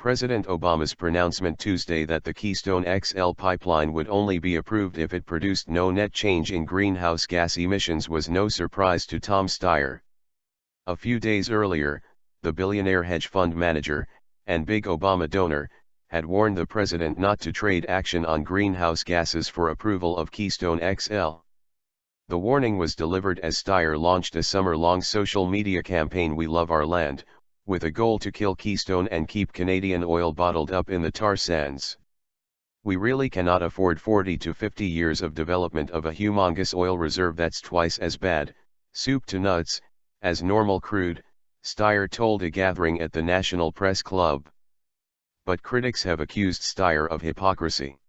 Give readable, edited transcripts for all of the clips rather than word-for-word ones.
President Obama's pronouncement Tuesday that the Keystone XL pipeline would only be approved if it produced no net change in greenhouse gas emissions was no surprise to Tom Steyer. A few days earlier, the billionaire hedge fund manager, and big Obama donor, had warned the president not to trade action on greenhouse gases for approval of Keystone XL. The warning was delivered as Steyer launched a summer-long social media campaign We Love Our Land, with a goal to kill Keystone and keep Canadian oil bottled up in the tar sands. We really cannot afford 40 to 50 years of development of a humongous oil reserve that's twice as bad, soup to nuts, as normal crude, Steyer told a gathering at the National Press Club. But critics have accused Steyer of hypocrisy.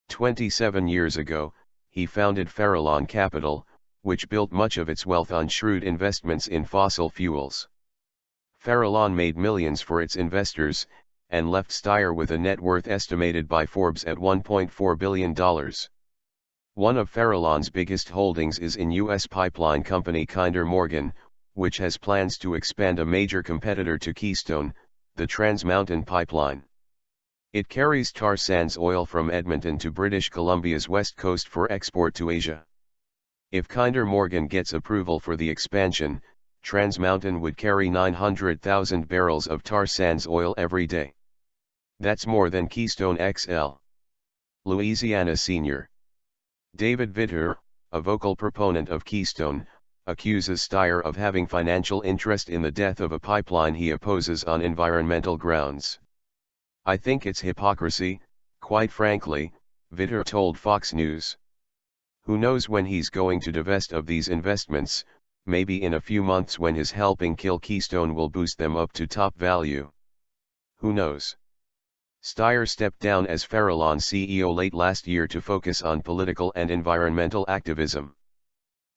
27 years ago, he founded Farallon Capital, which built much of its wealth on shrewd investments in fossil fuels. Farallon made millions for its investors, and left Steyer with a net worth estimated by Forbes at $1.4 billion. One of Farallon's biggest holdings is in U.S. pipeline company Kinder Morgan, which has plans to expand a major competitor to Keystone, the TransMountain pipeline. It carries tar sands oil from Edmonton to British Columbia's west coast for export to Asia. If Kinder Morgan gets approval for the expansion, TransMountain would carry 900,000 barrels of tar sands oil every day. That's more than Keystone XL. Louisiana Sr. David Vitter, a vocal proponent of Keystone, accuses Steyer of having financial interest in the death of a pipeline he opposes on environmental grounds. I think it's hypocrisy, quite frankly, Vitter told Fox News. Who knows when he's going to divest of these investments, maybe in a few months when his helping kill Keystone will boost them up to top value. Who knows? Steyer stepped down as Farallon CEO late last year to focus on political and environmental activism.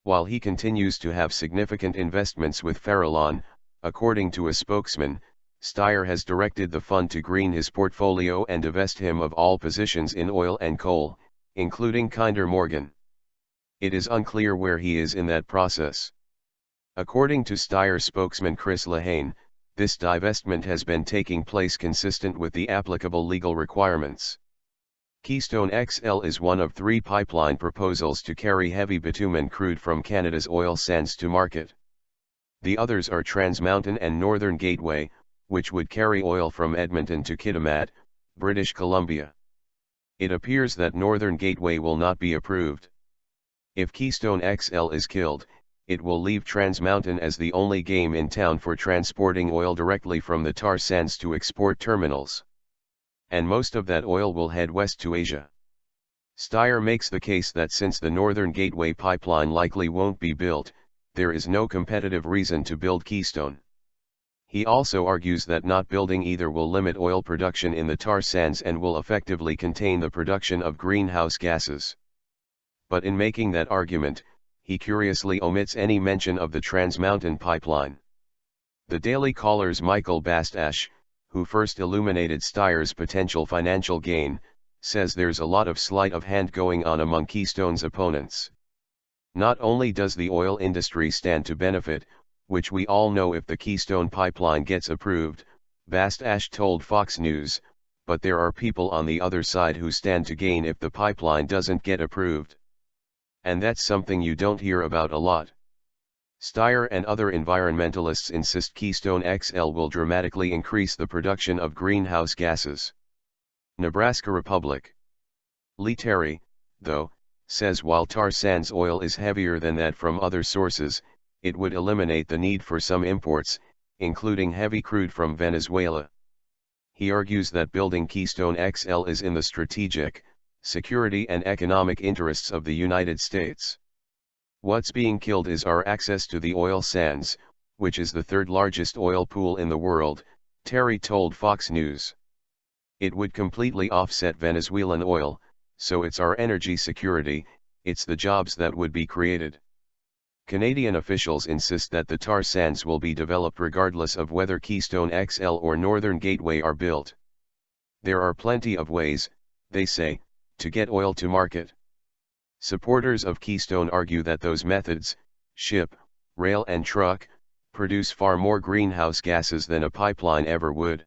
While he continues to have significant investments with Farallon, according to a spokesman, Steyer has directed the fund to green his portfolio and divest him of all positions in oil and coal, including Kinder Morgan. It is unclear where he is in that process. According to Steyer spokesman Chris Lehane, this divestment has been taking place consistent with the applicable legal requirements. Keystone XL is one of 3 pipeline proposals to carry heavy bitumen crude from Canada's oil sands to market. The others are TransMountain and Northern Gateway, which would carry oil from Edmonton to Kitimat, British Columbia. It appears that Northern Gateway will not be approved. If Keystone XL is killed, it will leave TransMountain as the only game in town for transporting oil directly from the tar sands to export terminals. And most of that oil will head west to Asia. Steyer makes the case that since the Northern Gateway pipeline likely won't be built, there is no competitive reason to build Keystone. He also argues that not building either will limit oil production in the tar sands and will effectively contain the production of greenhouse gases. But in making that argument, he curiously omits any mention of the TransMountain pipeline. The Daily Caller's Michael Bastash, who first illuminated Steyer's potential financial gain, says there's a lot of sleight of hand going on among Keystone's opponents. Not only does the oil industry stand to benefit, which we all know if the Keystone pipeline gets approved, Bastash told Fox News, but there are people on the other side who stand to gain if the pipeline doesn't get approved. And that's something you don't hear about a lot. Steyer and other environmentalists insist Keystone XL will dramatically increase the production of greenhouse gases. Nebraska Republic. Lee Terry, though, says while tar sands oil is heavier than that from other sources, it would eliminate the need for some imports, including heavy crude from Venezuela. He argues that building Keystone XL is in the strategic, security and economic interests of the United States. What's being killed is our access to the oil sands, which is the 3rd largest oil pool in the world, Terry told Fox News. It would completely offset Venezuelan oil, so it's our energy security, it's the jobs that would be created. Canadian officials insist that the tar sands will be developed regardless of whether Keystone XL or Northern Gateway are built. There are plenty of ways, they say, to get oil to market. Supporters of Keystone argue that those methods, ship, rail and truck, produce far more greenhouse gases than a pipeline ever would.